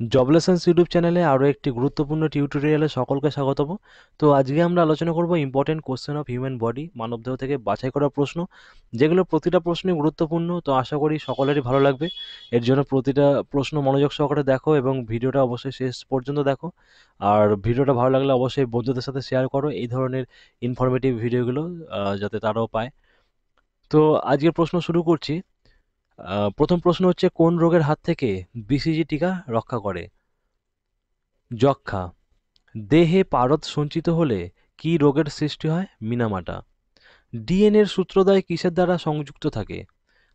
জবলেসন্স YouTube চ্যানেলে আরও একটি গুরুত্বপূর্ণ টিউটোরিয়ালে সকলকে স্বাগতম। তো আজকে আমরা আলোচনা করব important question of human body, মানবদেহ থেকে বাছাই করা প্রশ্ন, যেগুলো প্রতিটা প্রশ্নই গুরুত্বপূর্ণ। তো আশা করি সকলেরই ভালো লাগবে। এর জন্য প্রতিটা প্রশ্ন মনোযোগ সহকারে দেখো এবং ভিডিওটা অবশ্যই শেষ পর্যন্ত দেখো। আর ভিডিওটা ভালো লাগলে অবশ্যই বন্ধুদের সাথে শেয়ার করো এই ধরনের ইনফরমেটিভ ভিডিওগুলো, যাতে তারাও পায়। তো আজকের প্রশ্ন শুরু করছি। প্রথম প্রশ্ন হচ্ছে, কোন রোগের হাত থেকে বিসিজি টিকা রক্ষা করে? যক্ষ্মা। দেহে পারদ সঞ্চিত হলে কী রোগের সৃষ্টি হয়? মিনামাটা। ডিএনএর সূত্রদ্বয় কিসের দ্বারা সংযুক্ত থাকে?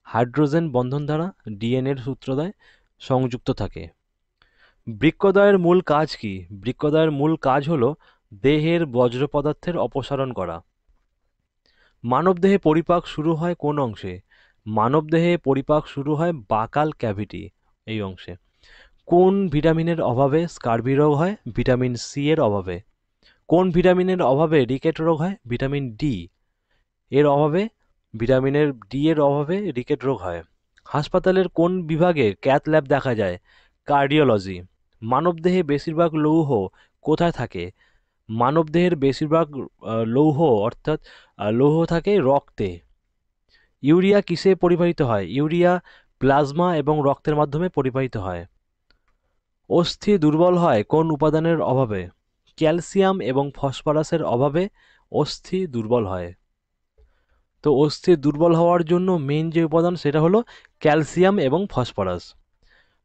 হাইড্রোজেন বন্ধন দ্বারা ডিএনএর সূত্রদ্বয় সংযুক্ত থাকে। বৃক্কদ্বয়ের মূল কাজ কি? বৃক্কদ্বয়ের মূল কাজ হল দেহের বজ্র পদার্থের অপসারণ করা। মানবদেহে পরিপাক শুরু হয় কোন অংশে? মানবদেহে পরিপাক শুরু হয় বাকাল ক্যাভিটি, এই অংশে। কোন ভিটামিনের অভাবে স্কার্বি রোগ হয়? ভিটামিন সি এর অভাবে। কোন ভিটামিনের অভাবে রিকেট রোগ হয়? ভিটামিন ডি এর অভাবে, ভিটামিনের ডি এর অভাবে রিকেট রোগ হয়। হাসপাতালের কোন বিভাগে ক্যাথ ল্যাব দেখা যায়? কার্ডিওলজি। মানবদেহে বেশিরভাগ লৌহ কোথায় থাকে? মানবদেহের বেশিরভাগ লৌহ অর্থাৎ লৌহ থাকে রক্তে। ইউরিয়া কিসে পরিবাহিত হয়? ইউরিয়া প্লাজমা এবং রক্তের মাধ্যমে পরিবাহিত হয়। অস্থি দুর্বল হয় কোন উপাদানের অভাবে? ক্যালসিয়াম এবং ফসফরাসের অভাবে অস্থি দুর্বল হয়। তো অস্থি দুর্বল হওয়ার জন্য মেন যে উপাদান সেটা হলো ক্যালসিয়াম এবং ফসফরাস।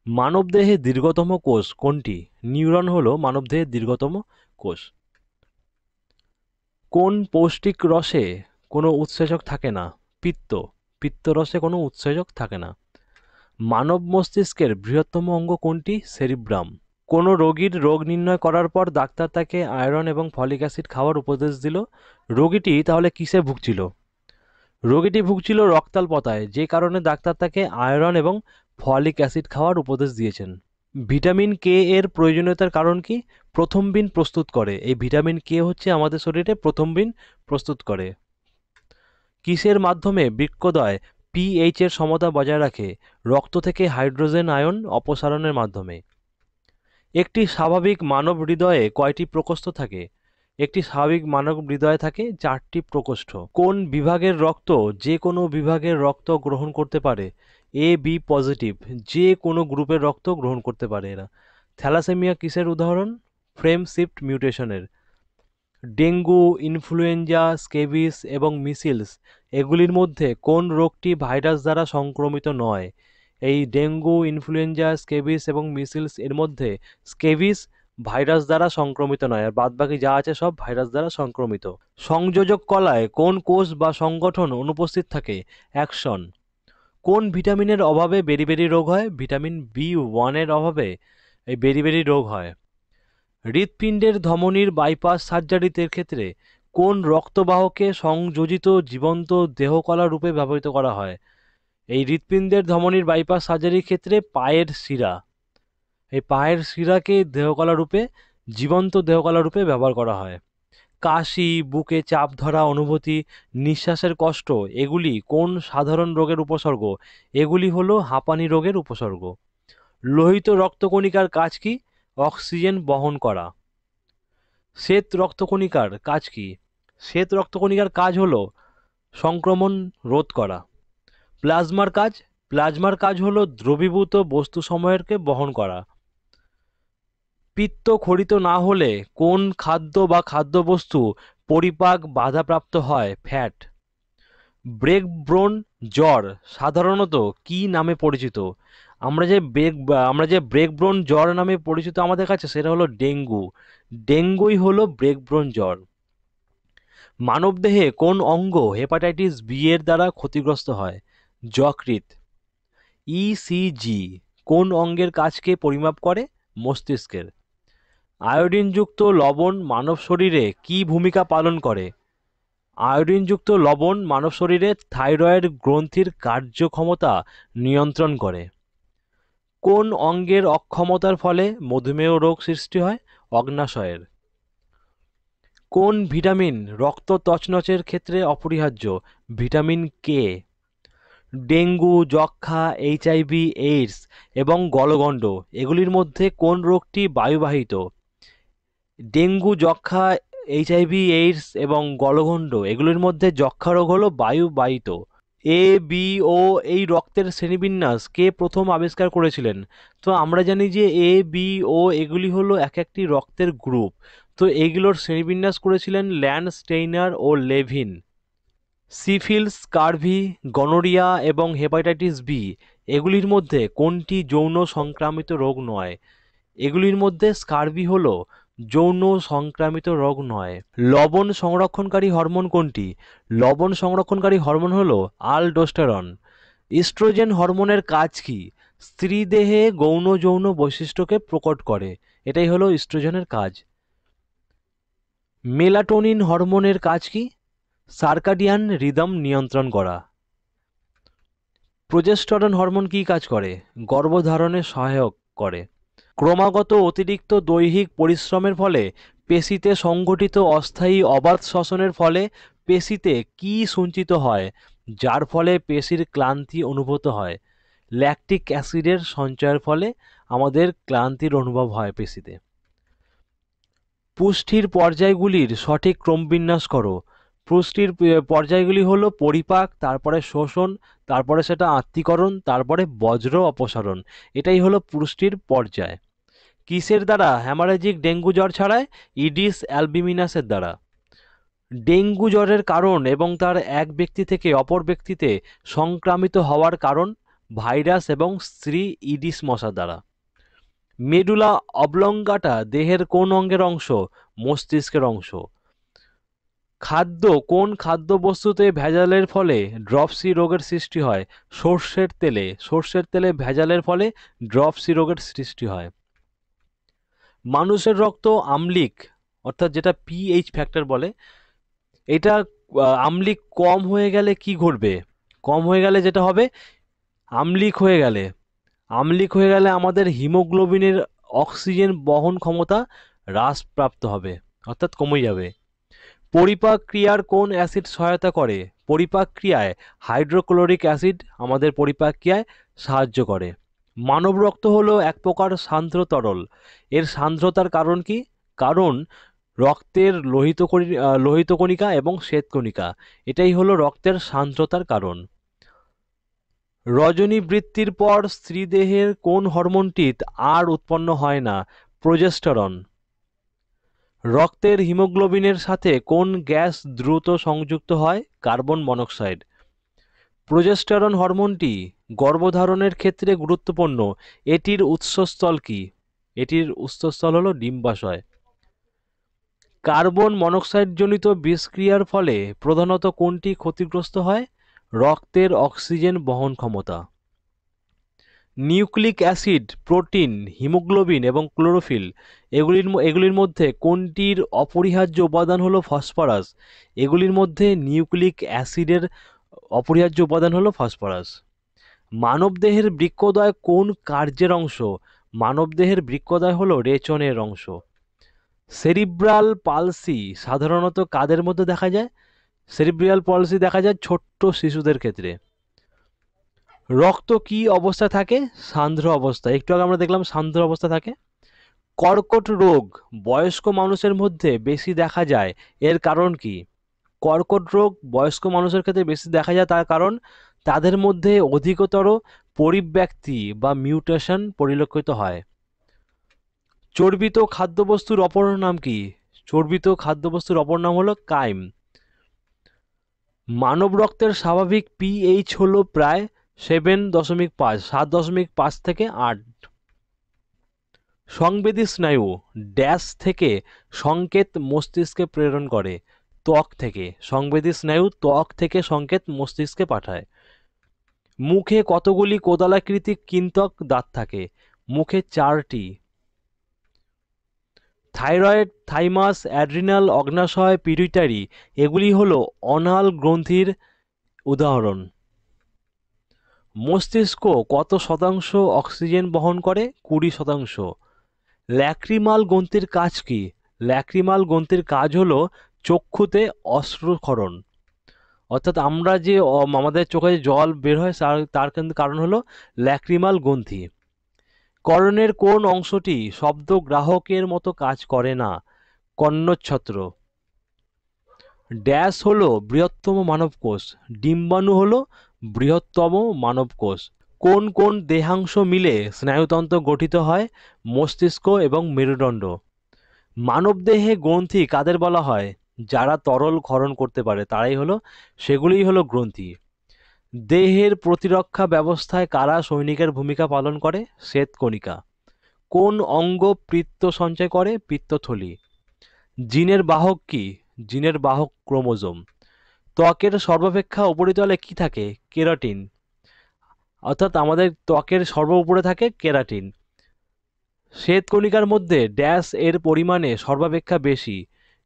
মানবদেহে দীর্ঘতম কোষ কোনটি? নিউরন হলো মানবদেহের দীর্ঘতম কোষ। কোন পৌষ্টিক রসে কোনো উৎসেচক থাকে না? পিত্ত। পিত্তরসে কোনো উৎসেচক থাকে না। মানব মস্তিষ্কের বৃহত্তম অঙ্গ কোনটি? সেরিব্রাম। কোনো রোগীর রোগ নির্ণয় করার পর ডাক্তার তাকে আয়রন এবং ফলিক অ্যাসিড খাওয়ার উপদেশ দিল। রোগীটি তাহলে কিসে ভুগছিল? রোগীটি ভুগছিল রক্তাল্পতায়, যে কারণে ডাক্তার তাকে আয়রন এবং ফলিক অ্যাসিড খাওয়ার উপদেশ দিয়েছেন। ভিটামিন কে এর প্রয়োজনীয়তার কারণ কি? প্রথমবিন প্রস্তুত করে। এই ভিটামিন কে হচ্ছে আমাদের শরীরে প্রথমবিন প্রস্তুত করে। কিসের মাধ্যমে বৃক্কদ্বয় পিএইচ এর সমতা বজায় রাখে? রক্ত থেকে হাইড্রোজেন আয়ন অপসারণের মাধ্যমে। একটি স্বাভাবিক মানব হৃদয়ে কয়টি প্রকোষ্ঠ থাকে? একটি স্বাভাবিক মানব হৃদয়ে থাকে 4টি প্রকোষ্ঠ। কোন বিভাগের রক্ত যে কোনো বিভাগের রক্ত গ্রহণ করতে পারে? এ বি পজিটিভ, যে কোনো গ্রুপের রক্ত গ্রহণ করতে পারে এরা। থ্যালাসেমিয়া কিসের উদাহরণ? ফ্রেম শিফট মিউটেশনের। ডেঙ্গু, ইনফ্লুয়েঞ্জা, স্কেবিস এবং মিসিলস এগুলির মধ্যে কোন রোগটি ভাইরাস দ্বারা সংক্রমিত নয়? এই ডেঙ্গু, ইনফ্লুয়েঞ্জা, স্কেবিস এবং মিসিলস এর মধ্যে স্কেবিস ভাইরাস দ্বারা সংক্রমিত নয়, আর বাদবাকি যা আছে সব ভাইরাস দ্বারা সংক্রমিত। সংযোজক কলায় কোন কোষ বা সংগঠন অনুপস্থিত থাকে? অ্যাকশন। কোন ভিটামিনের অভাবে বেরিবেরি রোগ হয়? ভিটামিন বি 1 এর অভাবে এই বেরিবেরি রোগ হয়। হৃৎপিণ্ডের ধমনির বাইপাস সার্জারিতে ক্ষেত্রে কোন রক্তবাহকে সংযোজিত জীবন্ত দেহকলা রূপে ব্যবহৃত করা হয়? এই হৃৎপিণ্ডের ধমনির বাইপাস সার্জারির ক্ষেত্রে পায়ের শিরা, এই পায়ের শিরাকে দেহকলা রূপে, জীবন্ত দেহকলা রূপে ব্যবহার করা হয়। কাশি, বুকে চাপ ধরা অনুভূতি, নিঃশ্বাসের কষ্ট এগুলি কোন সাধারণ রোগের উপসর্গ? এগুলি হলো হাঁপানি রোগের উপসর্গ। লোহিত রক্তকণিকার কাজ কি? অক্সিজেন বহন করা। শ্বেত রক্তকণিকার কাজ কি? শ্বেত রক্তকণিকার কাজ হলো সংক্রমণ রোধ করা। প্লাজমার কাজ? প্লাজমার কাজ হলো দ্রবীভূত বস্তুসমূহকে বহন করা। পিত্ত খরিত না হলে কোন খাদ্য বা খাদ্যবস্তু পরিপাক বাধাপ্রাপ্ত হয়? ফ্যাট। ব্রেক ব্রোন জ্বর সাধারণত কি নামে পরিচিত? আমরা যে ব্রেক ব্রোন জ্বর নামে পরিচিত আমাদের কাছে, সেটা হলো ডেঙ্গু। ডেঙ্গুই হলো ব্রেক ব্রোন জ্বর। মানবদেহে কোন অঙ্গ হেপাটাইটিস বি এর দ্বারা ক্ষতিগ্রস্ত হয়? যকৃৎ। ইসিজি কোন অঙ্গের কাজকে পরিমাপ করে? মস্তিষ্কের। আয়োডিনযুক্ত লবণ মানব শরীরে কী ভূমিকা পালন করে? আয়োডিনযুক্ত লবণ মানব শরীরে থাইরয়েড গ্রন্থির কার্যক্ষমতা নিয়ন্ত্রণ করে। কোন অঙ্গের অক্ষমতার ফলে মধুমেহ রোগ সৃষ্টি হয়? অগ্ন্যাশয়ের। কোন ভিটামিন রক্ত তছনছের ক্ষেত্রে অপরিহার্য? Vitamin K. ডেঙ্গু, যক্ষ্মা, এইচআইভি, এইডস এবং গলগণ্ড এগুলির মধ্যে কোন রোগটি বায়ুবাহিত? ডেঙ্গু, যক্ষ্মা, এইচআইভি, এইডস এবং গলগণ্ড এগুলির মধ্যে যক্ষ্মা রোগ হলো বায়ুবাহিত। এ, বি, ও এই রক্তের শ্রেণীবিন্যাস কে প্রথম আবিষ্কার করেছিলেন? তো আমরা জানি যে এ, বি, ও এগুলি হলো এক একটি রক্তের গ্রুপ। তো এইগুলোর শ্রেণীবিন্যাস করেছিলেন ল্যান্ডস্টেইনার ও লেভিন। সিফিলিস, স্কারভি, গনোরিয়া এবং হেপাটাইটিস বি এগুলির মধ্যে কোনটি যৌন সংক্রামিত রোগ নয়? এগুলির মধ্যে স্কারভি হলো যৌন সংক্রামিত রোগ নয়। লবণ সংরক্ষণকারী হরমোন কোনটি? লবণ সংরক্ষণকারী হরমোন হলো আলডোস্টেরন। ইস্ট্রোজেন হরমোনের কাজ কি? স্ত্রী দেহে গৌণ যৌন বৈশিষ্ট্যকে প্রকট করে, এটাই হলো ইস্ট্রোজেনের কাজ। মেলাটোনিন হরমোনের কাজ কি? সার্কাডিয়ান রিদম নিয়ন্ত্রণ করা। প্রোজেস্টেরন হরমোন কি কাজ করে? গর্ভধারণে সহায়ক করে। ক্রমাগত অতিরিক্ত দৈহিক পরিশ্রমের ফলে পেশিতে সংঘটিত অস্থায়ী অবাধ শ্বসনের ফলে পেশিতে কি সঞ্চিত হয় যার ফলে পেশির ক্লান্তি অনুভূত হয়? ল্যাকটিক অ্যাসিডের সঞ্চয়ের ফলে আমাদের ক্লান্তির অনুভব হয় পেশিতে। পুষ্টির পর্যায়গুলির সঠিক ক্রমবিন্যাস করো। পুষ্টির পর্যায়গুলি হলো পরিপাক, তারপরে শোষণ, তারপরে সেটা আত্তীকরণ, তারপরে বজ্র অপসারণ। এটাই হলো পুষ্টির পর্যায়। কিসের দ্বারা হ্যামারেজিক ডেঙ্গু জ্বর ছড়ায়? ইডিস অ্যালবিমিনাসের দ্বারা। ডেঙ্গু জ্বরের কারণ এবং তার এক ব্যক্তি থেকে অপর ব্যক্তিতে সংক্রামিত হওয়ার কারণ ভাইরাস এবং স্ত্রী ইডিস মশা দ্বারা। মেডুলা অবলঙ্গাটা দেহের কোন অঙ্গের অংশ? মস্তিষ্কের অংশ। খাদ্য কোন খাদ্যবস্তুতে ভেজালের ফলে ড্রপসি রোগের সৃষ্টি হয়? সর্ষের তেলে। সর্ষের তেলে ভেজালের ফলে ড্রপসি রোগের সৃষ্টি হয়। মানুষের রক্ত আম্লিক, অর্থাৎ যেটা পিএইচ ফ্যাক্টর বলে, এটা আম্লিক কম হয়ে গেলে কি ঘটবে? কম হয়ে গেলে যেটা হবে, আম্লিক হয়ে গেলে আমাদের হিমোগ্লোবিনের অক্সিজেন বহন ক্ষমতা হ্রাসপ্রাপ্ত হবে, অর্থাৎ কমে যাবে। পরিপাক ক্রিয়ার কোন অ্যাসিড সহায়তা করে? পরিপাক ক্রিয়ায় হাইড্রোক্লোরিক অ্যাসিড আমাদের পরিপাক ক্রিয়ায় সাহায্য করে। মানব রক্ত হলো এক প্রকার সান্দ্র তরল। এর সান্দ্রতার কারণ কি? কারণ রক্তের লোহিত কণিকা এবং শ্বেতকণিকা, এটাই হলো রক্তের সান্দ্রতার কারণ। রজনীবৃত্তির পর স্ত্রীদেহের কোন হরমোনটি আর উৎপন্ন হয় না? প্রোজেস্টেরন। রক্তের হিমোগ্লোবিনের সাথে কোন গ্যাস দ্রুত সংযুক্ত হয়? Carbon monoxide. প্রোজেস্টেরন হরমোনটি গর্ভধারণের ক্ষেত্রে গুরুত্বপূর্ণ। এটির উৎসস্থল কি? এটির উৎসস্থল হলো ডিম্বাশয়। কার্বন মনোক্সাইড জনিত বিষক্রিয়ার ফলে প্রধানত কোনটি ক্ষতিগ্রস্ত হয়? রক্তের অক্সিজেন বহন ক্ষমতা। নিউক্লিক অ্যাসিড, প্রোটিন, হিমোগ্লোবিন এবং ক্লোরোফিল এগুলির মধ্যে কোনটির অপরিহার্য উপাদান হলো ফসফরাস? এগুলির মধ্যে নিউক্লিক অ্যাসিডের অপরিহার্য উপাদান হলো ফসফরাস। মানবদেহের বৃক্কদ্বয় কোন কার্যের অংশ? মানবদেহের বৃক্কদ্বয় হলো রেচনের অংশ। সেরিব্রাল পালসি সাধারণত কাদের মধ্যে দেখা যায়? সেরিব্রাল পালসি দেখা যায় ছোট্ট শিশুদের ক্ষেত্রে। রক্ত কি অবস্থা থাকে? সান্দ্র অবস্থা। একটু আগে আমরা দেখলাম সান্দ্র অবস্থা থাকে। কর্কট রোগ বয়স্ক মানুষের মধ্যে বেশি দেখা যায়, এর কারণ কি? কর্কট রোগ বয়স্ক মানুষের ক্ষেত্রে বেশি দেখা যায় তার কারণ তাদের মধ্যে অধিকতর পরিব্যক্তি বা মিউটেশন পরিলক্ষিত হয়। চর্বিত খাদ্যবস্তুর অপর নাম কি? চর্বিত খাদ্যবস্তুর অপর নাম হলো কাইম। মানব রক্তের স্বাভাবিক পিএইচ হলো প্রায় 7.5 থেকে 8। সংবেদী স্নায়ু ড্যাশ থেকে সংকেত মস্তিষ্কে প্রেরণ করে? ত্বক থেকে। সংবেদী স্নায়ু ত্বক থেকে সংকেত মস্তিষ্কে পাঠায়। মুখে কতগুলি কোদালাকৃতি কিন্তক দাঁত থাকে? মুখে 4টি। থাইরয়েড, থাইমাস, অ্যাড্রিনাল, অগ্ন্যাশয়, পিটুইটারি এগুলি হলো অনাল গ্রন্থির উদাহরণ। মস্তিষ্ক কত শতাংশ অক্সিজেন বহন করে? 20%। ল্যাক্রিমাল গ্রন্থির কাজ কি? ল্যাক্রিমাল গ্রন্থির কাজ হলো চক্ষুতে অশ্রুক্ষরণ। অর্থাৎ আমরা যে আমাদের চোখে যে জল বের হয় তার তার কিন্তু কারণ হলো ল্যাক্রিমাল গ্রন্থি। কর্ণের কোন অংশটি শব্দ গ্রাহকের মতো কাজ করে না? কর্ণচ্ছত্র। ড্যাশ হলো বৃহত্তম মানবকোষ? ডিম্বাণু হলো বৃহত্তম মানবকোষ। কোন কোন দেহাংশ মিলে স্নায়ুতন্ত্র গঠিত হয়? মস্তিষ্ক এবং মেরুদণ্ড। মানবদেহে গ্রন্থি কাদের বলা হয়? যারা তরল ক্ষরণ করতে পারে সেগুলিই হলো গ্রন্থি। দেহের প্রতিরক্ষা ব্যবস্থায় কারা সৈনিকের ভূমিকা পালন করে? শ্বেতকণিকা। কোন অঙ্গ পিত্ত সঞ্চয় করে? পিত্তথলি। জিনের বাহক কি? জিনের বাহক ক্রোমোজোম। ত্বকের সর্বাপেক্ষা উপরিতলে কি থাকে? কেরাটিন। অর্থাৎ আমাদের ত্বকের সর্ব উপরে থাকে কেরাটিন। শ্বেতকণিকার মধ্যে ড্যাশ এর পরিমাণে সর্বাপেক্ষা বেশি?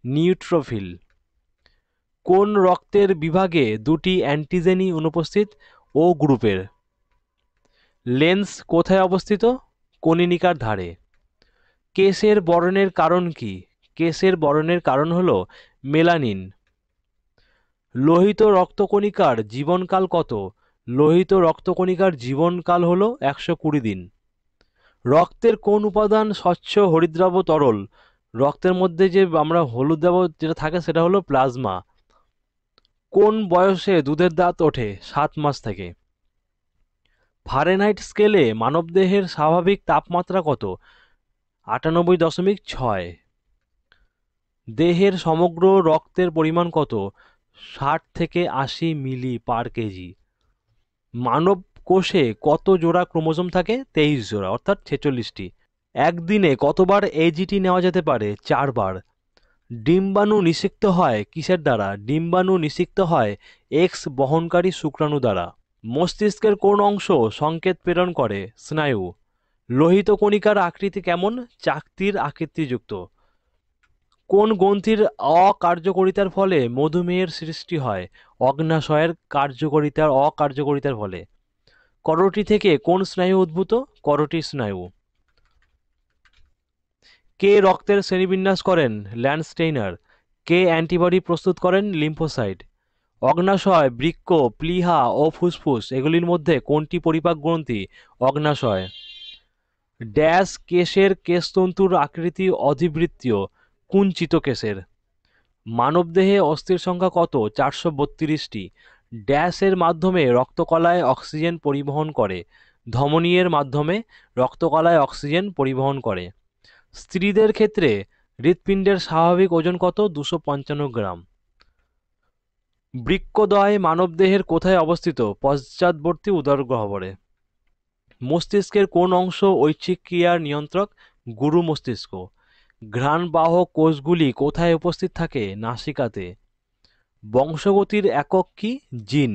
নিউট্রোফিল। কোন রক্তের বিভাগে দুটি অ্যান্টিজেনই অনুপস্থিত? ও গ্রুপের। লেন্স কোথায় অবস্থিত? কনীনিকার ধারে। কেশের বরণের কারণ কি? কেশের বরণের কারণ হলো মেলানিন। লোহিত রক্তকণিকার জীবনকাল কত? লোহিত রক্তকণিকার জীবনকাল হলো 120 দিন। রক্তের কোন উপাদান স্বচ্ছ হরিদ্রাব তরল? রক্তের মধ্যে যে আমরা হলুদ দ্রাব যেটা থাকে সেটা হলো প্লাজমা। কোন বয়সে দুধের দাঁত ওঠে? 7 মাস থেকে। ফারেনহাইট স্কেলে মানবদেহের স্বাভাবিক তাপমাত্রা কত? 98.6। দেহের সমগ্র রক্তের পরিমাণ কত? 60 থেকে 80 মিলি পার কেজি। মানব কোষে কত জোড়া ক্রোমোজোম থাকে? 23 জোড়া, অর্থাৎ 46টি। একদিনে কতবার এজিটি নেওয়া যেতে পারে? 4 বার। ডিম্বাণু নিষিক্ত হয় কিসের দ্বারা? ডিম্বাণু নিষিক্ত হয় এক্স বহনকারী শুক্রাণু দ্বারা। মস্তিষ্কের কোন অংশ সংকেত প্রেরণ করে? স্নায়ু। লোহিত কণিকার আকৃতি কেমন? চাকতির আকৃতিযুক্ত। কোন গ্রন্থির অকার্যকারিতার ফলে মধুমেহের সৃষ্টি হয়? অগ্ন্যাশয়ের অকার্যকারিতার ফলে। করোটি থেকে কোন স্নায়ু উদ্ভূত? করোটি স্নায়ু। কে রক্তের শ্রেণীবিন্যাস করেন? ল্যান্ডস্টেইনার। কে অ্যান্টিবডি প্রস্তুত করেন? লিম্ফোসাইট। অগ্ন্যাশয়, বৃক্ক, প্লীহা ও ফুসফুস এগুলির মধ্যে কোনটি পরিপাক গ্রন্থি? অগ্ন্যাশয়। ড্যাশ কেশের কেশতন্তুর আকৃতি অধিবৃত্তীয়, কুঞ্চিত কেশের। মানবদেহে অস্থির সংখ্যা কত? 432টি। ড্যাশের মাধ্যমে রক্তকলায় অক্সিজেন পরিবহন করে? ধমনীর মাধ্যমে রক্তকলায় অক্সিজেন পরিবহন করে। স্ত্রীদের ক্ষেত্রে হৃৎপিণ্ডের স্বাভাবিক ওজন কত? 255 গ্রাম। বৃক্কদ্বয় মানবদেহের কোথায় অবস্থিত? পশ্চাৎবর্তী উদর গহ্বরে। মস্তিষ্কের কোন অংশ ঐচ্ছিক ক্রিয়ার নিয়ন্ত্রক? গুরু মস্তিষ্ক। ঘ্রাণবাহক কোষগুলি কোথায় উপস্থিত থাকে? নাসিকাতে। বংশগতির একক কি? জিন।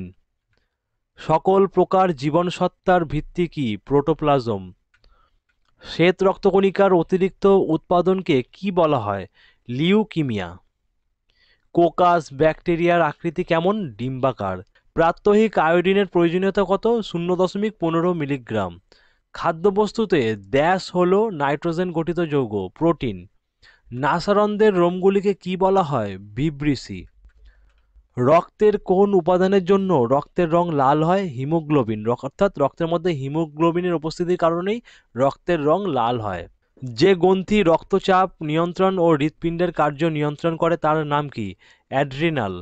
সকল প্রকার জীবনসত্তার ভিত্তি কি? প্রোটোপ্লাজম। শ্বেত রক্তকণিকার অতিরিক্ত উৎপাদনকে কি বলা হয়? লিউকিমিয়া। কোকাস ব্যাকটেরিয়ার আকৃতি কেমন? ডিম্বাকার। প্রাত্যহিক আয়োডিনের প্রয়োজনীয়তা কত? 0.15 মিলিগ্রাম। খাদ্যবস্তুতে ড্যাশ হলো নাইট্রোজেন গঠিত যৌগ? প্রোটিন। নাসারন্ধ্রের রোমগুলিকে কি বলা হয়? ভিব্রিসি। রক্তের কোন উপাদানের জন্য রক্তের রং লাল হয়? হিমোগ্লোবিন। অর্থাৎ রক্তের মধ্যে হিমোগ্লোবিনের উপস্থিতির কারণেই রক্তের রং লাল হয়। যে গ্রন্থি রক্তচাপ নিয়ন্ত্রণ ও হৃৎপিণ্ডের কার্য নিয়ন্ত্রণ করে তার নাম কি? অ্যাড্রিনাল।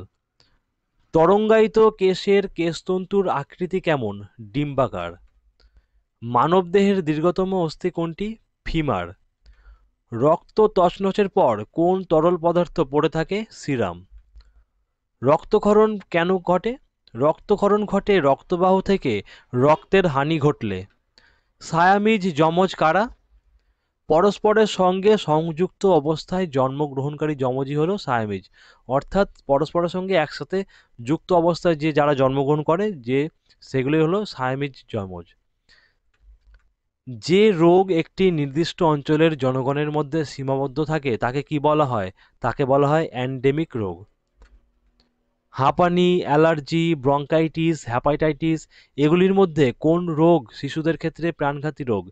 তরঙ্গায়িত কেশের কেশতন্তুর আকৃতি কেমন? ডিম্বাকার। মানবদেহের দীর্ঘতম অস্থি কোনটি? ফিমার। রক্ত তছনছের পর কোন তরল পদার্থ পড়ে থাকে? সিরাম। রক্তক্ষরণ কেন ঘটে? রক্তক্ষরণ ঘটে রক্তবাহ থেকে রক্তের হানি ঘটলে। সায়ামিজ যমজ কারা? পরস্পরের সঙ্গে সংযুক্ত অবস্থায় জন্মগ্রহণকারী যমজই হলো সায়ামিজ। অর্থাৎ পরস্পরের সঙ্গে একসাথে যুক্ত অবস্থায় যারা জন্মগ্রহণ করে সেগুলি হলো সায়ামিজ যমজ। যে রোগ একটি নির্দিষ্ট অঞ্চলের জনগণের মধ্যে সীমাবদ্ধ থাকে তাকে কি বলা হয়? তাকে বলা হয় এন্ডেমিক রোগ। হাঁপানি, অ্যালার্জি, ব্রঙ্কাইটিস, হ্যাপাটাইটিস এগুলির মধ্যে কোন রোগ শিশুদের ক্ষেত্রে প্রাণঘাতী রোগ?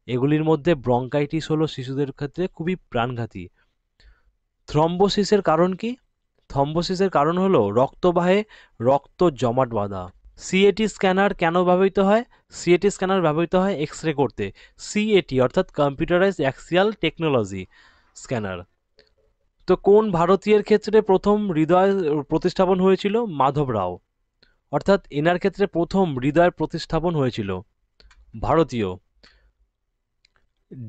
এগুলির মধ্যে ব্রঙ্কাইটিস হলো শিশুদের ক্ষেত্রে খুবই প্রাণঘাতী। থ্রম্বোসিসের কারণ কি? থ্রম্বোসিসের কারণ হলো রক্তবাহে রক্ত জমাট বাঁধা। সিএটি স্ক্যানার কেন ব্যবহৃত হয়? সিএটি স্ক্যানার ব্যবহৃত হয় এক্স রে করতে। সিএটি অর্থাৎ কম্পিউটারাইজ অ্যাক্সিয়াল টেকনোলজি স্ক্যানার। তো কোন ভারতীয়ের ক্ষেত্রে প্রথম হৃদয় প্রতিস্থাপন হয়েছিল? মাধব রাও। অর্থাৎ এনার ক্ষেত্রে প্রথম হৃদয় প্রতিস্থাপন হয়েছিল, ভারতীয়।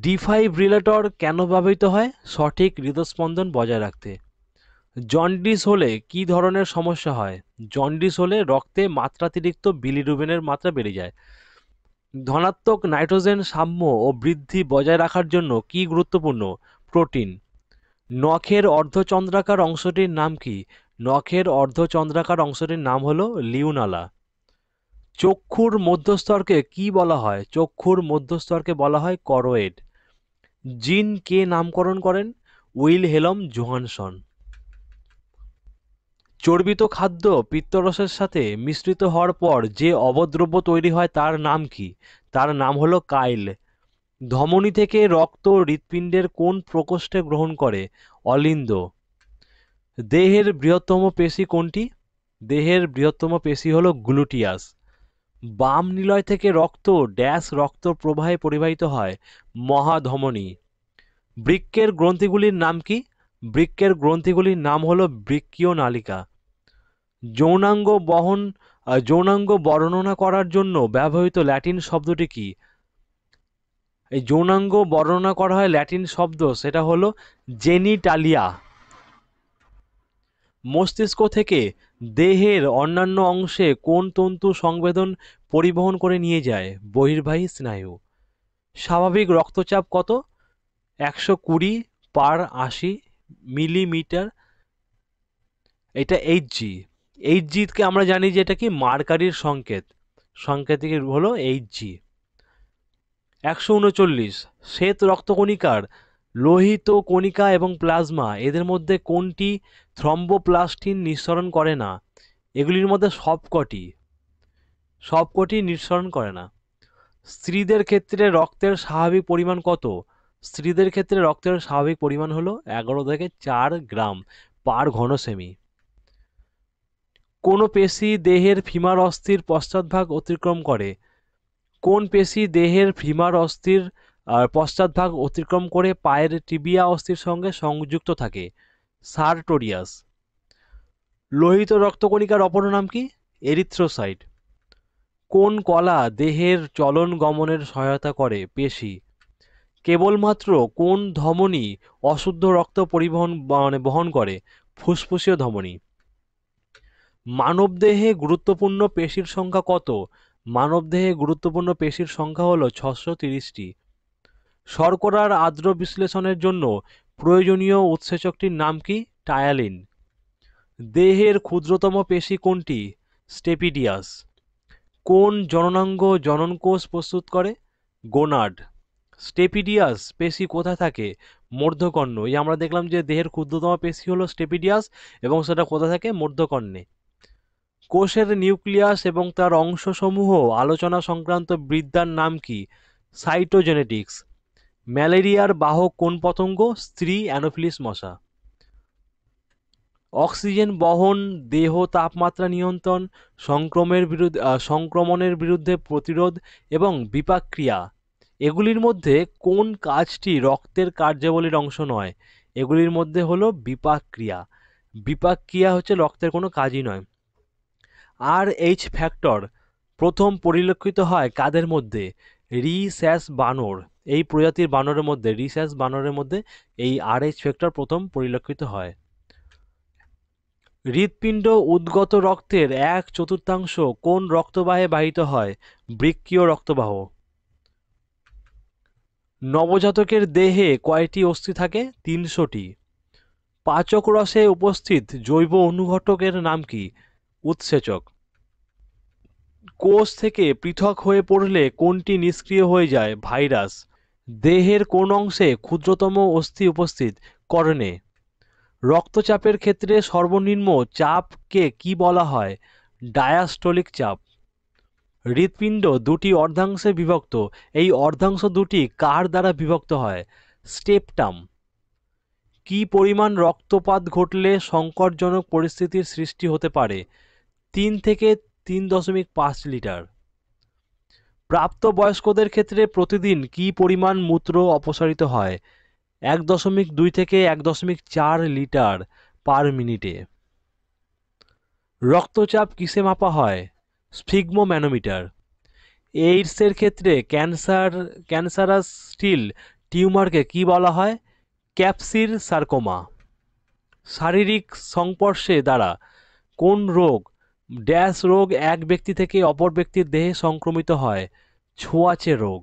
ডিফাইব্রিলেটর কেন ব্যবহৃত হয়? সঠিক হৃদস্পন্দন বজায় রাখতে। জন্ডিস হলে কি ধরনের সমস্যা হয়? জন্ডিস হলে রক্তে মাত্রাতিরিক্ত বিলিরুবিনের মাত্রা বেড়ে যায়। ধনাত্মক নাইট্রোজেন সাম্য ও বৃদ্ধি বজায় রাখার জন্য কি গুরুত্বপূর্ণ? প্রোটিন। নখের অর্ধচন্দ্রাকার অংশটির নাম কি? নখের অর্ধচন্দ্রাকার অংশটির নাম হলো লিউনালা। চক্ষুর মধ্যস্তরকে কি বলা হয়? চক্ষুর মধ্যস্তরকে বলা হয় করোয়েড। জিন কে নামকরণ করেন? Wilhelm Johansson. চর্বিত খাদ্য পিত্তরসের সাথে মিশ্রিত হওয়ার পর যে অবদ্রব্য তৈরি হয় তার নাম কি? তার নাম হলো কাইল। ধমনী থেকে রক্ত হৃৎপিণ্ডের কোন প্রকোষ্ঠে গ্রহণ করে? অলিন্দ। দেহের বৃহত্তম পেশি কোনটি? দেহের বৃহত্তম পেশি হলো গ্লুটিয়াস। বাম নিলয় থেকে রক্ত ড্যাশ রক্ত প্রবাহে পরিবাহিত হয়? মহাধমনী। বৃক্কের গ্রন্থিগুলির নাম কি? বৃক্কের গ্রন্থিগুলির নাম হলো বৃক্কীয় নালিকা। যৌনাঙ্গ বর্ণনা করার জন্য ব্যবহৃত ল্যাটিন শব্দটি কি? এই যৌনাঙ্গ বর্ণনা করা হয় ল্যাটিন শব্দ, সেটা হলো জেনিটালিয়া। মস্তিষ্ক থেকে দেহের অন্যান্য অংশে কোন তন্তু সংবেদন পরিবহন করে নিয়ে যায়? বহির্বাহী স্নায়ু। স্বাভাবিক রক্তচাপ কত? 120/80 মিলিমিটার। এটা এইচজি। এইচজিকে আমরা জানি যে এটা কি মার্কারির সংকেত, সংকেতিক হলো এইচজি। 139। শ্বেত রক্তকণিকার লোহিত কণিকা এবং প্লাজমা এদের মধ্যে কোনটি থ্রম্বোপ্লাস্টিন নিঃসরণ করে না? এগুলির মধ্যে সবকটি নিঃসরণ করে না। স্ত্রীদের ক্ষেত্রে রক্তের স্বাভাবিক পরিমাণ কত? স্ত্রীদের ক্ষেত্রে রক্তের স্বাভাবিক পরিমাণ হলো 11 থেকে 4 গ্রাম পার ঘন সেমি। কোন পেশি দেহের ফিমার অস্থির পশ্চাৎভাগ অতিক্রম করে? কোন পেশি দেহের ফিমার অস্থির পশ্চাৎভাগ অতিক্রম করে পায়ের টিবিয়া অস্থির সঙ্গে সংযুক্ত থাকে? সারটোরিয়াস। লোহিত রক্তকণিকার অপর নাম কি? এরিথ্রোসাইট। কোন কলা দেহের চলন গমনের সহায়তা করে? পেশি। কেবলমাত্র কোন ধমনী অশুদ্ধ রক্ত বহন করে? ফুসফুসীয় ধমনী। মানবদেহে গুরুত্বপূর্ণ পেশির সংখ্যা কত? মানবদেহে গুরুত্বপূর্ণ পেশির সংখ্যা হলো 630টি। শর্করার আর্দ্র বিশ্লেষণের জন্য প্রয়োজনীয় উৎসেচকটির নাম কি? টায়ালিন। দেহের ক্ষুদ্রতম পেশি কোনটি? স্টেপিডিয়াস। কোন জননাঙ্গ জননকোষ প্রস্তুত করে? গোনাড। স্টেপিডিয়াস পেশি কোথায় থাকে? মূর্ধকর্ণ। এই আমরা দেখলাম যে দেহের ক্ষুদ্রতম পেশি হলো স্টেপিডিয়াস এবং সেটা কোথায় থাকে? মূর্ধকর্ণে। কোষের নিউক্লিয়াস এবং তার অংশসমূহ আলোচনা সংক্রান্ত বিদ্যার নাম কি? সাইটোজেনেটিক্স। ম্যালেরিয়ার বাহক কোন পতঙ্গ? স্ত্রী অ্যানোফিলিস মশা। অক্সিজেন বহন, দেহ তাপমাত্রা নিয়ন্ত্রণ, সংক্রমণের বিরুদ্ধে প্রতিরোধ এবং বিপাক ক্রিয়া, এগুলির মধ্যে কোন কাজটি রক্তের কার্যাবলীর অংশ নয়? এগুলির মধ্যে হলো বিপাক ক্রিয়া। বিপাক ক্রিয়া হচ্ছে রক্তের কোনো কাজই নয়। RH ফ্যাক্টর প্রথম পরিলক্ষিত হয় কাদের মধ্যে? রিস্যাস বানর। এই প্রজাতির বানরের মধ্যে, রিস্যাস বানরের মধ্যে এই RH ফ্যাক্টর প্রথম পরিলক্ষিত হয়। হৃৎপিণ্ড উদ্গত রক্তের 1/4 কোন রক্তবাহে বাহিত হয়? বৃক্কীয় রক্তবাহ। নবজাতকের দেহে কয়টি অস্থি থাকে? 300টি। পাচক রসে উপস্থিত জৈব অনুঘটকের নাম কি? উৎসেচক। কোষ থেকে পৃথক হয়ে পড়লে কোনটি নিষ্ক্রিয় হয়ে যায়? ভাইরাস। দেহের কোন অংশে ক্ষুদ্রতম অস্থি উপস্থিত? কর্ণে। রক্তচাপের ক্ষেত্রে সর্বনিম্ন চাপকে কি বলা হয়? ডায়াস্টোলিক চাপ। হৃৎপিণ্ড দুটি অর্ধাংশে বিভক্ত, এই অর্ধাংশ দুটি কার দ্বারা বিভক্ত হয়? স্টেপটাম। কি পরিমাণ রক্তপাত ঘটলে সংকটজনক পরিস্থিতির সৃষ্টি হতে পারে? 3 থেকে 3.5 লিটার। প্রাপ্তবয়স্কদের ক্ষেত্রে প্রতিদিন কি পরিমাণ মূত্র অপসারিত হয়? 1.2 থেকে 1.4 লিটার পার মিনিটে। রক্তচাপ কিসে মাপা হয়? স্ফিগমোম্যানোমিটার। এইডসের ক্ষেত্রে ক্যান্সারাস স্টিল টিউমারকে কি বলা হয়? ক্যাপসির সার্কোমা। শারীরিক সংস্পর্শে দ্বারা কোন রোগ ড্যাশ রোগ এক ব্যক্তি থেকে অপর ব্যক্তির দেহে সংক্রমিত হয়? ছোঁয়াচে রোগ।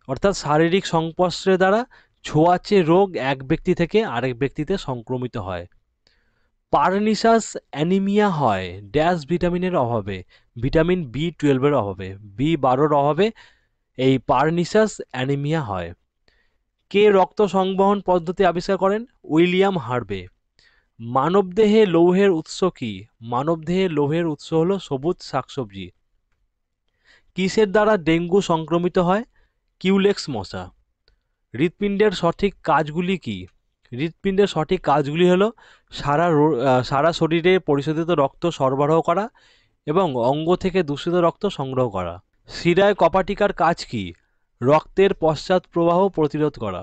অর্থাৎ শারীরিক সংস্পর্শের দ্বারা ছোঁয়াচে রোগ এক ব্যক্তি থেকে আরেক ব্যক্তিতে সংক্রমিত হয়। পারনিসাস অ্যানিমিয়া হয় ড্যাশ ভিটামিনের অভাবে? ভিটামিন B12 এর অভাবে, B12 অভাবে এই পারনিসাস অ্যানিমিয়া হয়। কে রক্ত সংবহন পদ্ধতি আবিষ্কার করেন? William Harvey. মানবদেহে লৌহের উৎস কি? মানবদেহে লৌহের উৎস হলো সবুজ শাকসবজি। কিসের দ্বারা ডেঙ্গু সংক্রমিত হয়? কিউলেক্স মশা। হৃৎপিণ্ডের সঠিক কাজগুলি কি? হৃৎপিণ্ডের সঠিক কাজগুলি হলো সারা শরীরে পরিশোধিত রক্ত সরবরাহ করা এবং অঙ্গ থেকে দূষিত রক্ত সংগ্রহ করা। শিরায় কপাটিকার কাজ কি? রক্তের পশ্চাৎ প্রবাহ প্রতিরোধ করা।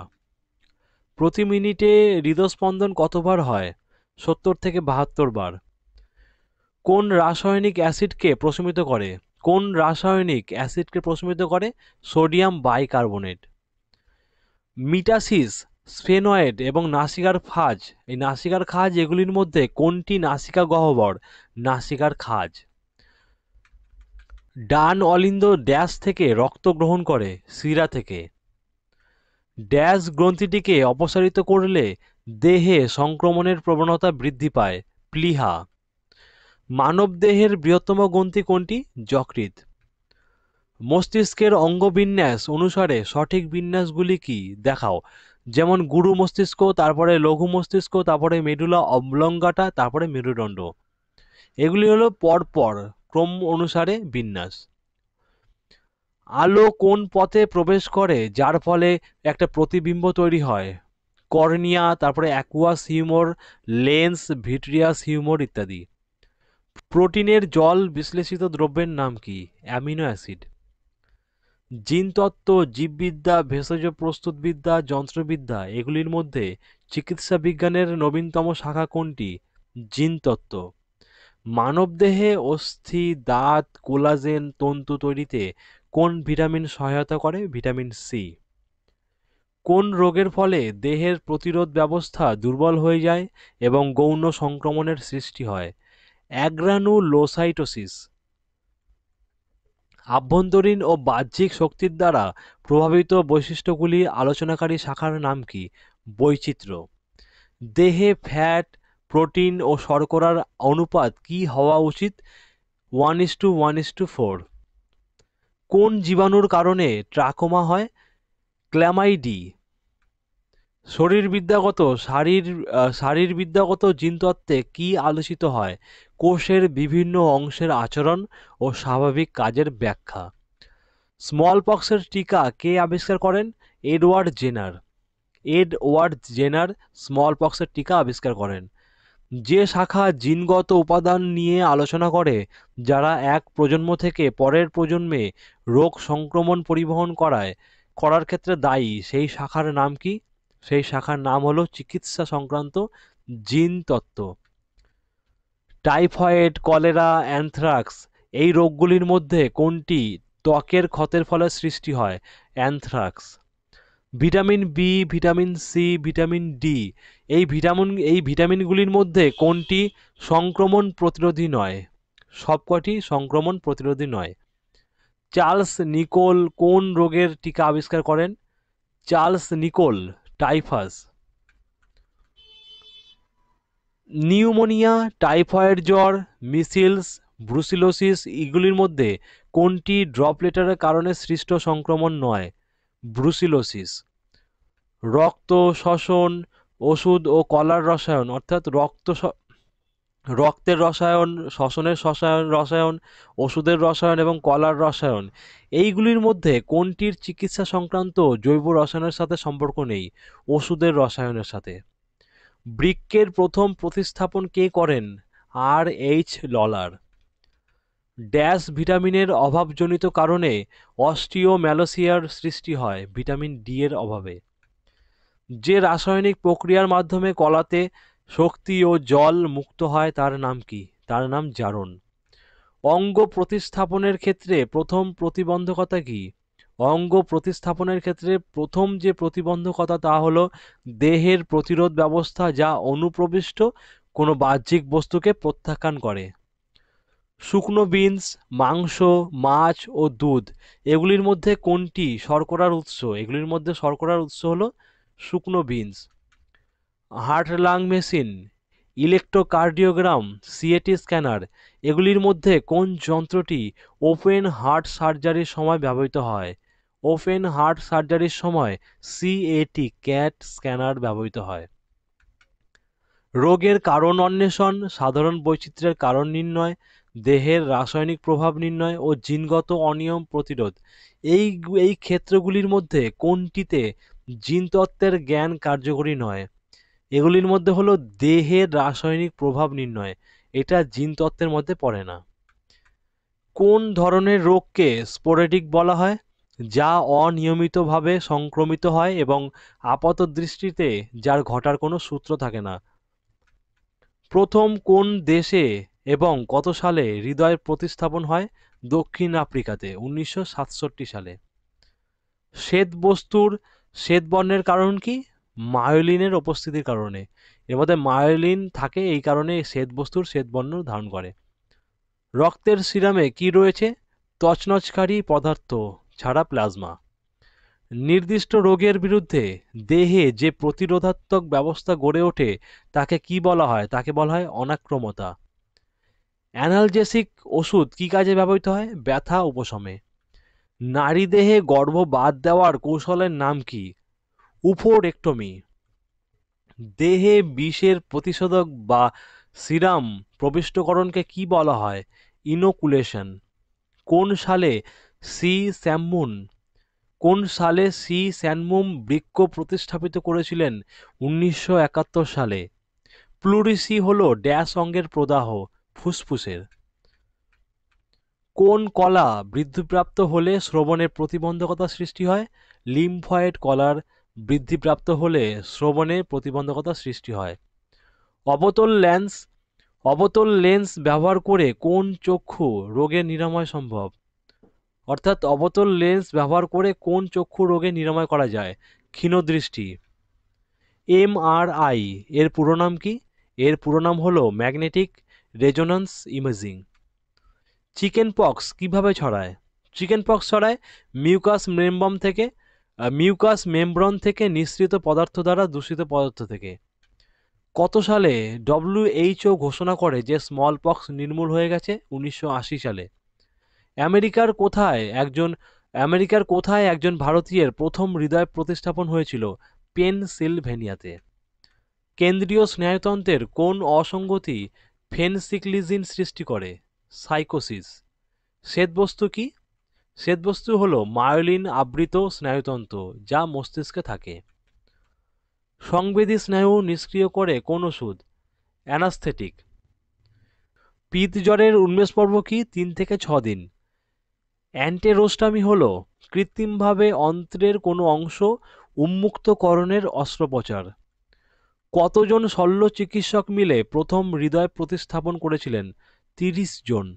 প্রতি মিনিটে হৃদস্পন্দন কতবার হয়? 70 থেকে 72 বার। কোন রাসায়নিক অ্যাসিডকে প্রশমিত করে? কোন রাসায়নিক অ্যাসিডকে প্রশমিত করে? Sodium bicarbonate. মিটাসিস, স্ফেনয়েড এবং নাসিকার ফাজ, এই নাসিকার খাজ এগুলির মধ্যে কোনটি নাসিকা গহ্বর? নাসিকার খাজ। ডান অলিন্দ ড্যাশ থেকে রক্ত গ্রহণ করে? শিরা থেকে। ড্যাশ গ্রন্থিটিকে অপসারিত করলে দেহে সংক্রমণের প্রবণতা বৃদ্ধি পায়? প্লীহা। মানবদেহের বৃহত্তম গ্রন্থি কোনটি? যকৃৎ। মস্তিষ্কের অঙ্গবিন্যাস অনুসারে সঠিক বিন্যাসগুলি কি দেখাও? যেমন গুরু মস্তিষ্ক, তারপরে লঘু মস্তিষ্ক, তারপরে মেডুলা অবলঙ্গাটা, তারপরে মেরুদণ্ড। এগুলি হলো পরপর ক্রম অনুসারে বিন্যাস। আলো কোন পথে প্রবেশ করে যার ফলে একটা প্রতিবিম্ব তৈরি হয়? কর্নিয়া, তারপরে aqueous humour, lens, vitreous humour ইত্যাদি। প্রোটিনের জল বিশ্লেষিত দ্রব্যের নাম কি? Amino acid. জিনতত্ত্ব, জীববিদ্যা, ভেষজ প্রস্তুতবিদ্যা, যন্ত্রবিদ্যা এগুলির মধ্যে চিকিৎসা বিজ্ঞানের নবীনতম শাখা কোনটি? জিনতত্ত্ব। মানবদেহে অস্থি, দাঁত, কোলাজেন তন্তু তৈরিতে কোন ভিটামিন সহায়তা করে? Vitamin C. কোন রোগের ফলে দেহের প্রতিরোধ ব্যবস্থা দুর্বল হয়ে যায় এবং গৌণ সংক্রমণের সৃষ্টি হয়? অ্যাগ্রানুলোসাইটোসিস। আভ্যন্তরীণ ও বাহ্যিক শক্তির দ্বারা প্রভাবিত বৈশিষ্ট্যগুলি আলোচনাকারী শাখার নাম কি? বৈচিত্র্য। দেহে ফ্যাট, প্রোটিন ও শর্করার অনুপাত কি হওয়া উচিত? 1:1:4। কোন জীবাণুর কারণে ট্রাকোমা হয়? ক্ল্যামাইডি। শারীরবিদ্যাগত জিনতত্ত্বে কি আলোচিত হয়? কোষের বিভিন্ন অংশের আচরণ ও স্বাভাবিক কাজের ব্যাখ্যা। স্মল পক্সের টিকা কে আবিষ্কার করেন? এডওয়ার্ড জেনার স্মল পক্সের টিকা আবিষ্কার করেন। যে শাখা জিনগত উপাদান নিয়ে আলোচনা করে যারা এক প্রজন্ম থেকে পরের প্রজন্মে রোগ সংক্রমণ পরিবহন করার ক্ষেত্রে দায়ী, সেই শাখার নাম কি? সেই শাখার নাম হলো চিকিৎসা সংক্রান্ত জিনতত্ত্ব। টাইফয়েড, কলেরা, অ্যানথ্রাক্স এই রোগগুলির মধ্যে কোনটি ত্বকের ক্ষতের ফলে সৃষ্টি হয়? Anthrax. Vitamin B, vitamin C, vitamin D এই ভিটামিনগুলির মধ্যে কোনটি সংক্রমণ প্রতিরোধী নয়? সবকটি সংক্রমণ প্রতিরোধী নয়। চার্লস নিকোল কোন রোগের টিকা আবিষ্কার করেন? Charles Nicole typhus. Pneumonia, typhoid জ্বর, মিসেলস, ব্রুসিলোসিস এগুলির মধ্যে কোনটি ড্রপলেটের কারণে সৃষ্ট সংক্রমণ নয়? ব্রুসিলোসিস। রক্ত শোষণ ওষুধ ও কলার রসায়ন অর্থাৎ রক্তের রসায়ন, শ্বসনের রসায়ন, ওষুধের রসায়ন এবং কলার রসায়ন, এইগুলির মধ্যে কোনটির চিকিৎসা সংক্রান্ত জৈব রসায়নের সাথে সম্পর্ক নেই? ওষুধের রসায়নের সাথে। বৃক্কের প্রথম প্রতিস্থাপন কে করেন? আর.এইচ. ললার। ড্যাশ ভিটামিনের অভাবজনিত কারণে অস্টিওম্যালাসিয়ার সৃষ্টি হয়? ভিটামিন ডি এর অভাবে। যে রাসায়নিক প্রক্রিয়ার মাধ্যমে কলাতে শক্তি ও জল মুক্ত হয় তার নাম কি? তার নাম জারণ। অঙ্গ প্রতিস্থাপনের ক্ষেত্রে প্রথম প্রতিবন্ধকতা কি? অঙ্গ প্রতিস্থাপনের ক্ষেত্রে প্রথম যে প্রতিবন্ধকতা তা হলো দেহের প্রতিরোধ ব্যবস্থা, যা অনুপ্রবিষ্ট কোনো বাহ্যিক বস্তুকে প্রত্যাখ্যান করে। শুকনো বিনস, মাংস, মাছ ও দুধ, এগুলির মধ্যে কোনটি শর্করার উৎস? এগুলির মধ্যে শর্করার উৎস হলো শুকনো beans. Heart lung machine, electrocardiogram, CAT scanner, এগুলির মধ্যে কোন যন্ত্রটি ওপেন হার্ট সার্জারির সময় ব্যবহৃত হয়? ওপেন হার্ট সার্জারির সময় সিএটি ক্যাট স্ক্যানার ব্যবহৃত হয়। রোগের কারণ অন্বেষণ, সাধারণ বৈচিত্র্যের কারণ নির্ণয়, দেহের রাসায়নিক প্রভাব নির্ণয় ও জিনগত অনিয়ম প্রতিরোধ, এই এই ক্ষেত্রগুলির মধ্যে কোনটিতে জিনতত্ত্বের জ্ঞান কার্যকরী নয়? এগুলির মধ্যে হলো দেহের রাসায়নিক প্রভাব নির্ণয়, এটা জিনতত্ত্বের মধ্যে পড়ে না। কোন ধরনের রোগকে স্পোরেডিক বলা হয়? যা অনিয়মিতভাবে সংক্রমিত হয় এবং আপাতদৃষ্টিতে যার ঘটার কোনো সূত্র থাকে না। প্রথম কোন দেশে এবং কত সালে হৃদয়ের প্রতিস্থাপন হয়? দক্ষিণ আফ্রিকাতে 1967 সালে। শ্বেতবস্তুর শ্বেতবর্ণের কারণ কি? মায়োলিনের উপস্থিতির কারণে। এর মধ্যে মায়োলিন থাকে, এই কারণে শ্বেতবস্তুর শ্বেতবর্ণ ধারণ করে। রক্তের সিরামে কি রয়েছে? তছনছকারী পদার্থ ছাড়া প্লাজমা। নির্দিষ্ট রোগের বিরুদ্ধে দেহে যে প্রতিরোধাত্মক ব্যবস্থা গড়ে ওঠে তাকে কি বলা হয়? তাকে বলা হয় অনাক্রমতা। অ্যানালজেসিক ওষুধ কি কাজে ব্যবহৃত হয়? ব্যথা উপশমে। নারী দেহে গর্ভ বাদ দেওয়ার কৌশলের নাম কি? উফোরেক্টমি। দেহে বিষের প্রতিষেধক বা সিরাম প্রবিষ্টকরণকে কি বলা হয়? ইনোকুলেশন। কোন সালে সি স্যামুন কোন সালে সি স্যানমুম বৃক্ক প্রতিস্থাপিত করেছিলেন? 1971 সালে। প্লুরিসি হলো ড্যাশ অঙ্গের প্রদাহ, ফুসফুসের। কোন কলা বৃদ্ধিপ্রাপ্ত হলে শ্রবণের প্রতিবন্ধকতা সৃষ্টি হয়? লিম্ফয়েড কলার বৃদ্ধিপ্রাপ্ত হলে শ্রবণে প্রতিবন্ধকতা সৃষ্টি হয়। অবতল লেন্স অবতল লেন্স ব্যবহার করে কোন চক্ষু রোগের নিরাময় সম্ভব? অর্থাৎ অবতল লেন্স ব্যবহার করে কোন চক্ষু রোগের নিরাময় করা যায়? ক্ষীণদৃষ্টি। এমআরআই এর পুরো নাম কি? এর পুরো নাম হলো magnetic resonance imaging. Chicken pox কিভাবে ছড়ায়? চিকেন পক্স ছড়ায় মিউকাস মেমব্রন থেকে নিঃসৃত পদার্থ দ্বারা দূষিত পদার্থ থেকে। কত সালে ডব্লিউএইচও ঘোষণা করে যে স্মল পক্স নির্মূল হয়ে গেছে? 1980 সালে। আমেরিকার কোথায় একজন ভারতীয়ের প্রথম হৃদয় প্রতিস্থাপন হয়েছিল? পেনসিলভেনিয়াতে। কেন্দ্রীয় স্নায়ুতন্ত্রের কোন অসঙ্গতি ফেনসিক্লিজিন সৃষ্টি করে? সাইকোসিস। শ্বেতবস্তু কি? শ্বেতবস্তু হলো মায়োলিন আবৃত স্নায়ুতন্ত্র, যা মস্তিষ্কে থাকে। সংবেদী স্নায়ু নিষ্ক্রিয় করে কোন ওষুধ? অ্যানাস্থেটিক। পিত্তজ্বরের উন্মেষ পর্ব কি? 3 থেকে 6 দিন। অ্যান্টেরোস্টামি হলো কৃত্রিমভাবে অন্ত্রের কোনো অংশ উন্মুক্তকরণের অস্ত্রোপচার। কতজন শল্য চিকিৎসক মিলে প্রথম হৃদয় প্রতিস্থাপন করেছিলেন? 30 জন।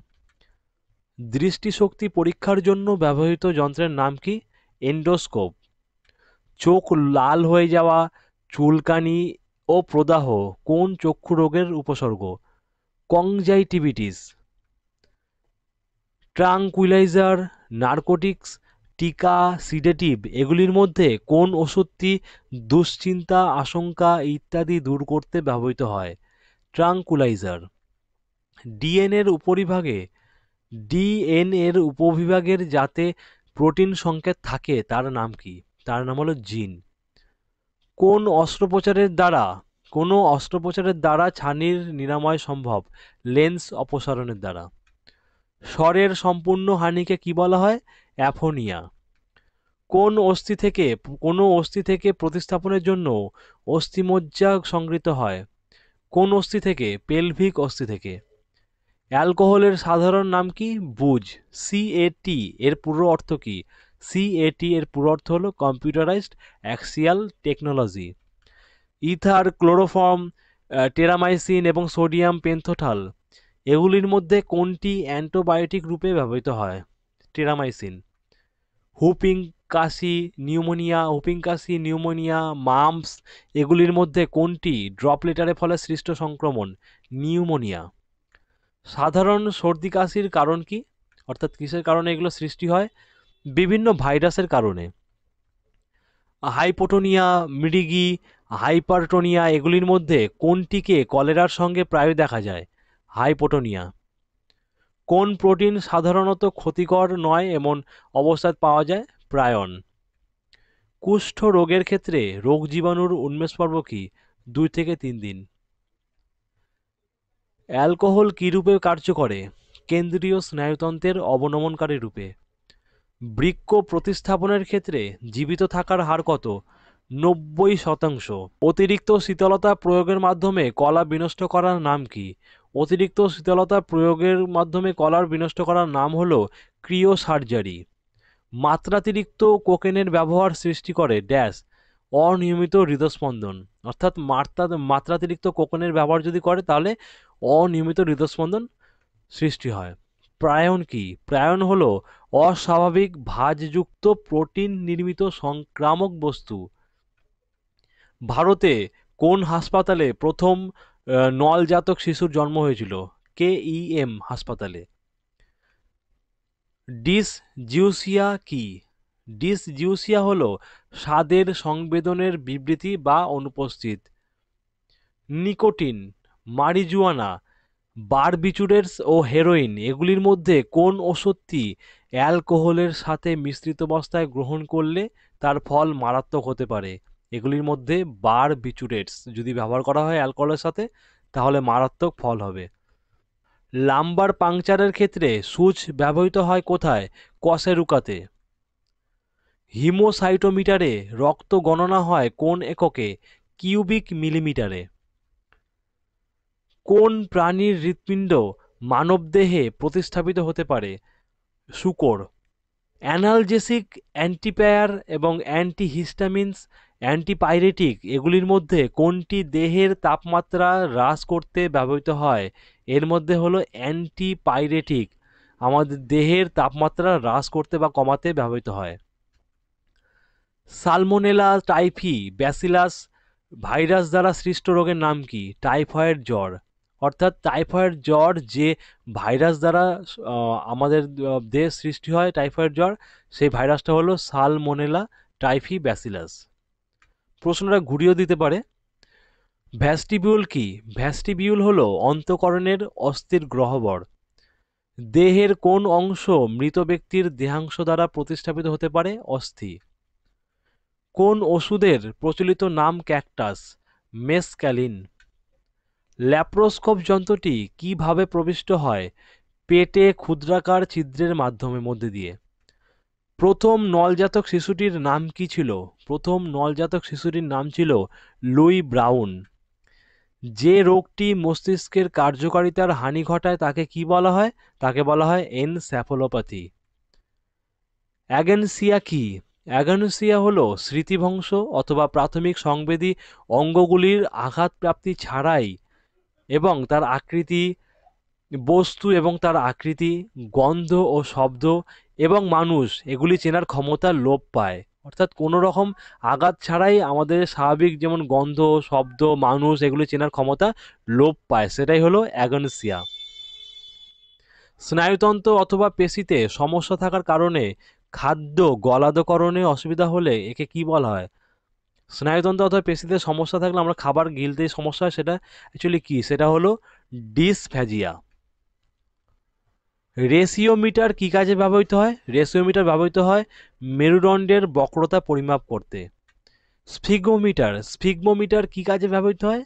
দৃষ্টিশক্তি পরীক্ষার জন্য ব্যবহৃত যন্ত্রের নাম কি? এন্ডোস্কোপ। চোখ লাল হয়ে যাওয়া, চুলকানি ও প্রদাহ কোন চক্ষু রোগের উপসর্গ? কনজাংটিভিটিস। ট্রাঙ্কুইলাইজার, নার্কোটিক্স, টিকা, সিডেটিভ, এগুলির মধ্যে কোন ওষুধটি দুশ্চিন্তা, আশঙ্কা ইত্যাদি দূর করতে ব্যবহৃত হয়? ট্রাঙ্কুইলাইজার। ডিএনএর উপবিভাগের যাতে প্রোটিন সংকেত থাকে তার নাম কি? তার নাম হলো জিন। কোন কোনো অস্ত্রোপচারের দ্বারা ছানির নিরাময় সম্ভব? লেন্স অপসারণের দ্বারা। স্বরের সম্পূর্ণ হানিকে কি বলা হয়? অ্যাফোনিয়া। কোনো অস্থি থেকে প্রতিস্থাপনের জন্য অস্থিমজ্জা সংগৃহীত হয়? কোন অস্থি থেকে? পেলভিক অস্থি থেকে। অ্যালকোহলের সাধারণ নাম কি? বুজ। সিএটি এর পুরো অর্থ কি? সিএটি এর পুরো অর্থ হলো computerised axial technology. Ether, chloroform, Terramycin এবং সোডিয়াম পেন্থোথাল এগুলির মধ্যে কোনটি অ্যান্টিবায়োটিক রূপে ব্যবহৃত হয়? টেরামাইসিন। হুপিং কাশি, নিউমোনিয়া, মাম্পস এগুলির মধ্যে কোনটি ড্রপলেটারের ফলে সৃষ্ট সংক্রমণ? নিউমোনিয়া। সাধারণ সর্দি কাশির কারণ কি? অর্থাৎ কিসের কারণে এগুলো সৃষ্টি হয়? বিভিন্ন ভাইরাসের কারণে। হাইপোটোনিয়া, মৃগী, হাইপারটোনিয়া এগুলির মধ্যে কোনটিকে কলেরার সঙ্গে প্রায় দেখা যায়? হাইপোটোনিয়া। কোন প্রোটিন সাধারণত ক্ষতিকর নয় এমন অবস্থায় পাওয়া যায়? প্রায়ন। কুষ্ঠ রোগের ক্ষেত্রে রোগ জীবাণুর উন্মেষ পর্ব কি? 2 থেকে 3 দিন। অ্যালকোহল কি রূপে কার্য করে? কেন্দ্রীয় স্নায়ুতন্ত্রের অবনমনকারী রূপে। বৃক্ক প্রতিস্থাপনের ক্ষেত্রে জীবিত থাকার হার কত? 90%। অতিরিক্ত শীতলতা প্রয়োগের মাধ্যমে কলা বিনষ্ট করার নাম কি? অতিরিক্ত শীতলতা প্রয়োগের মাধ্যমে কলার বিনষ্ট করার নাম হলো ক্রিওসার্জারি। মাত্রাতিরিক্ত কোকেনের ব্যবহার সৃষ্টি করে ড্যাশ? অনিয়মিত হৃদস্পন্দন। অর্থাৎ মাত্রাতিরিক্ত কোকেনের ব্যবহার যদি করে তাহলে অনিয়মিত হৃদস্পন্দন সৃষ্টি হয়। প্রায়ন কি? প্রায়ন হলো অস্বাভাবিক ভাঁজযুক্ত প্রোটিন নির্মিত সংক্রামক বস্তু। ভারতে কোন হাসপাতালে প্রথম নলজাতক শিশুর জন্ম হয়েছিল? KEM হাসপাতালে। ডিসজিউসিয়া কি? ডিসজিউসিয়া হলো স্বাদের সংবেদনের বিবৃতি বা অনুপস্থিত। নিকোটিন, মারিজুয়ানা, বারবিচুরেটস ও হেরোইন এগুলির মধ্যে কোন ওষুধটি অ্যালকোহলের সাথে মিশ্রিত অবস্থায় গ্রহণ করলে তার ফল মারাত্মক হতে পারে? এগুলির মধ্যে বারবিচুরেটস যদি ব্যবহার করা হয় অ্যালকোহলের সাথে তাহলে মারাত্মক ফল হবে। লাম্বার পাংচারের ক্ষেত্রে সূচ ব্যবহৃত হয় কোথায়? কশেরুকাতে। হিমোসাইটোমিটারে রক্ত গণনা হয় কোন এককে? কিউবিক মিলিমিটারে। কোন প্রাণীর হৃৎপিণ্ড মানবদেহে প্রতিস্থাপিত হতে পারে? শূকর। অ্যানালজেসিক, অ্যান্টিপায়ার এবং অ্যান্টিহিস্টামিনস, অ্যান্টিপাইরেটিক এগুলির মধ্যে কোনটি দেহের তাপমাত্রা হ্রাস করতে ব্যবহৃত হয়? এর মধ্যে হলো অ্যান্টিপাইরেটিক, আমাদের দেহের তাপমাত্রা হ্রাস করতে বা কমাতে ব্যবহৃত হয়। সালমোনেলা টাইফি ব্যাসিলাস ভাইরাস দ্বারা সৃষ্ট রোগের নাম কি? টাইফয়েড জ্বর। অর্থাৎ টাইফয়েড জ্বর যে ভাইরাস দ্বারা আমাদের দেহে সৃষ্টি হয় টাইফয়েড জ্বর, সেই ভাইরাসটা হলো সালমোনেলা টাইফি ব্যাসিলাস। প্রশ্নটা ঘুরিয়েও দিতে পারে। ভ্যাস্টিবিউল কি? ভ্যাস্টিবিউল হলো অন্তঃকরণের অস্থির গ্রহবর। দেহের কোন অংশ মৃত ব্যক্তির দেহাংশ দ্বারা প্রতিস্থাপিত হতে পারে? অস্থি। কোন ওষুধের প্রচলিত নাম ক্যাকটাস? মেসক্যালিন। ল্যাপ্রোস্কোপ যন্ত্রটি কিভাবে প্রবিষ্ট হয়? পেটে ক্ষুদ্রাকার ছিদ্রের মধ্যে দিয়ে। প্রথম নলজাতক শিশুটির নাম কি ছিল? প্রথম নলজাতক শিশুটির নাম ছিল লুই ব্রাউন। যে রোগটি মস্তিষ্কের কার্যকারিতার হানি ঘটায় তাকে কি বলা হয়? তাকে বলা হয় এনসেফালোপ্যাথি। অ্যাগেনসিয়া কি? অ্যাগেনসিয়া হলো স্মৃতিভ্রংশ অথবা প্রাথমিক সংবেদী অঙ্গগুলির আঘাতপ্রাপ্তি ছাড়াই এবং তার আকৃতি, বস্তু এবং তার আকৃতি, গন্ধ ও শব্দ এবং মানুষ এগুলি চেনার ক্ষমতা লোপ পায়। অর্থাৎ কোনো রকম আঘাত ছাড়াই আমাদের স্বাভাবিক যেমন গন্ধ, শব্দ, মানুষ এগুলি চেনার ক্ষমতা লোপ পায়, সেটাই হলো অ্যাগেনসিয়া। স্নায়ুতন্ত্র অথবা পেশিতে সমস্যা থাকার কারণে খাদ্য গলাধকরণে অসুবিধা হলে একে কি বলা হয়? স্নায়ুতন্ত্র অথবা পেশিতে সমস্যা থাকলে আমরা খাবার গিলতে সমস্যা হয়, সেটা অ্যাকচুয়ালি কি? সেটা হলো ডিসফ্যাজিয়া। রেসিওমিটার কি কাজে ব্যবহৃত হয়? রেসিওমিটার ব্যবহৃত হয় মেরুদণ্ডের বক্রতা পরিমাপ করতে। স্ফিগমোমিটার কি কাজে ব্যবহৃত হয়?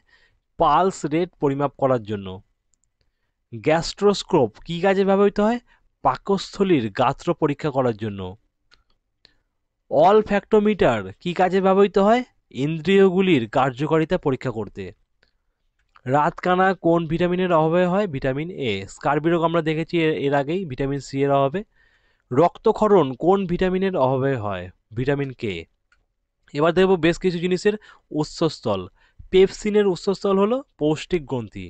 পালস রেট পরিমাপ করার জন্য। গ্যাস্ট্রোস্কোপ কী কাজে ব্যবহৃত হয়? পাকস্থলীর গাত্র পরীক্ষা করার জন্য। অলফ্যাক্টোমিটার কী কাজে ব্যবহৃত হয়? ইন্দ্রিয়গুলির কার্যকারিতা পরীক্ষা করতে। রাতকানা কোন ভিটামিনের অভাবে হয়? Vitamin A. স্কার্বি রোগ আমরা দেখেছি এর আগেই, ভিটামিন সি এর অভাবে। রক্তক্ষরণ কোন ভিটামিনের অভাবে হয়? Vitamin K. এবার দেখব বেশ কিছু জিনিসের উৎসস্থল। পেপসিনের উৎসস্থল হলো পৌষ্টিক গ্রন্থি।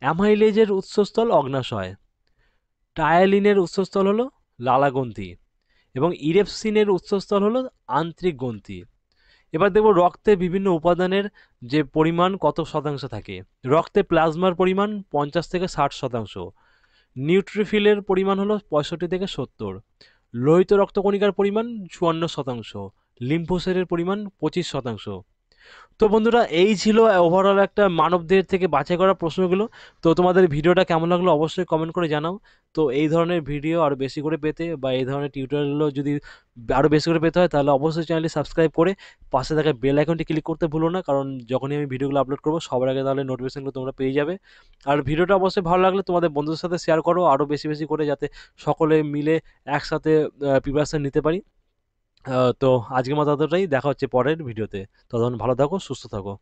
অ্যামাইলেজের উৎসস্থল অগ্নাশয়। টায়ালিনের উৎসস্থল হলো লালাগ্রন্থি এবং ইরেপসিনের উৎসস্থল হলো আন্ত্রিক গ্রন্থি। এবার দেখব রক্তে বিভিন্ন উপাদানের যে পরিমাণ কত শতাংশ থাকে। রক্তে প্লাজমার পরিমাণ 50 থেকে 60%। নিউট্রোফিলের পরিমাণ হলো 65 থেকে 70। লোহিত রক্তকণিকার পরিমাণ 54%। লিম্ফোসাইটের পরিমাণ 25%। তো বন্ধুরা, এই ছিল ওভারঅল একটা মানবদেহ থেকে বাছাই করা প্রশ্নগুলো। তো তোমাদের ভিডিওটা কেমন লাগলো অবশ্যই কমেন্ট করে জানাও। তো এই ধরনের ভিডিও আরও বেশি করে পেতে বা এই ধরনের টিউটোরিয়ালগুলো যদি আরও বেশি করে পেতে হয় তাহলে অবশ্যই চ্যানেলটি সাবস্ক্রাইব করে পাশে থাকা বেল আইকনটি ক্লিক করতে ভুলো না, কারণ যখনই আমি ভিডিওগুলো আপলোড করবো সবার আগে তাহলে নোটিফিকেশনগুলো তোমরা পেয়ে যাবে। আর ভিডিওটা অবশ্যই ভালো লাগলে তোমাদের বন্ধুদের সাথে শেয়ার করো আরও বেশি বেশি করে, যাতে সকলে মিলে একসাথে প্রিপারেশন নিতে পারি। তো আজকের মতো এতটাই, দেখা হচ্ছে পরের ভিডিওতে। ততক্ষণ ভালো থাকো, সুস্থ থাকো।